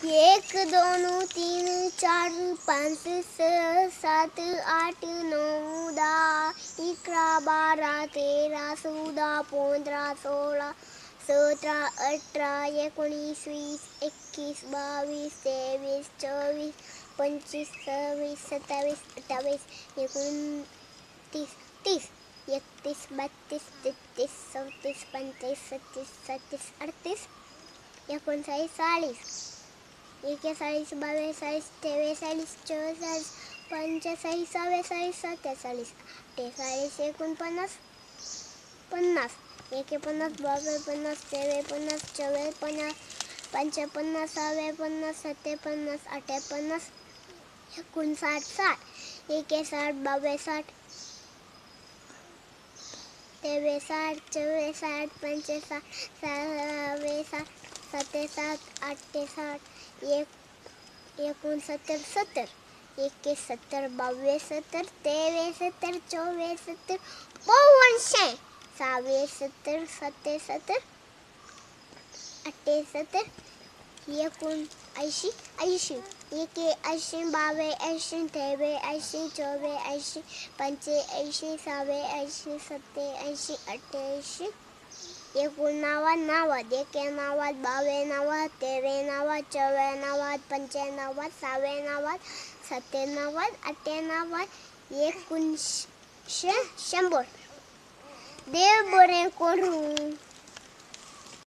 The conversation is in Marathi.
एक दोन तीन चार पाच सहा सात आठ नऊ दहा अकरा बारा तेरा चौदा पंधरा सोळा सतरा अठरा एकोणीस वीस एकवीस बावीस तेवीस चोवीस पंचवीस सव्वीस सत्तावीस अठ्ठावीस एकोणतीस तीस एकतीस बत्तीस तेहतीस चौतीस पंचवीस छत्तीस सत्तीस अडतीस एकोणचाळीस 40 41 42 43 44 45 46 47 48 49 50 51 52 50 53 54 50 55 56 57 58 59 60 61 62 60 63 64 65 66 67 68 एकोणसत्तर 70 71 70 72 70 23 70 24 70 52 26 70 77 78 79 80 81 82 83 83 84 85 86 87 88 एकोणनव्वद 91 92 93 94 95 96 97 98 100 देव बरे करू.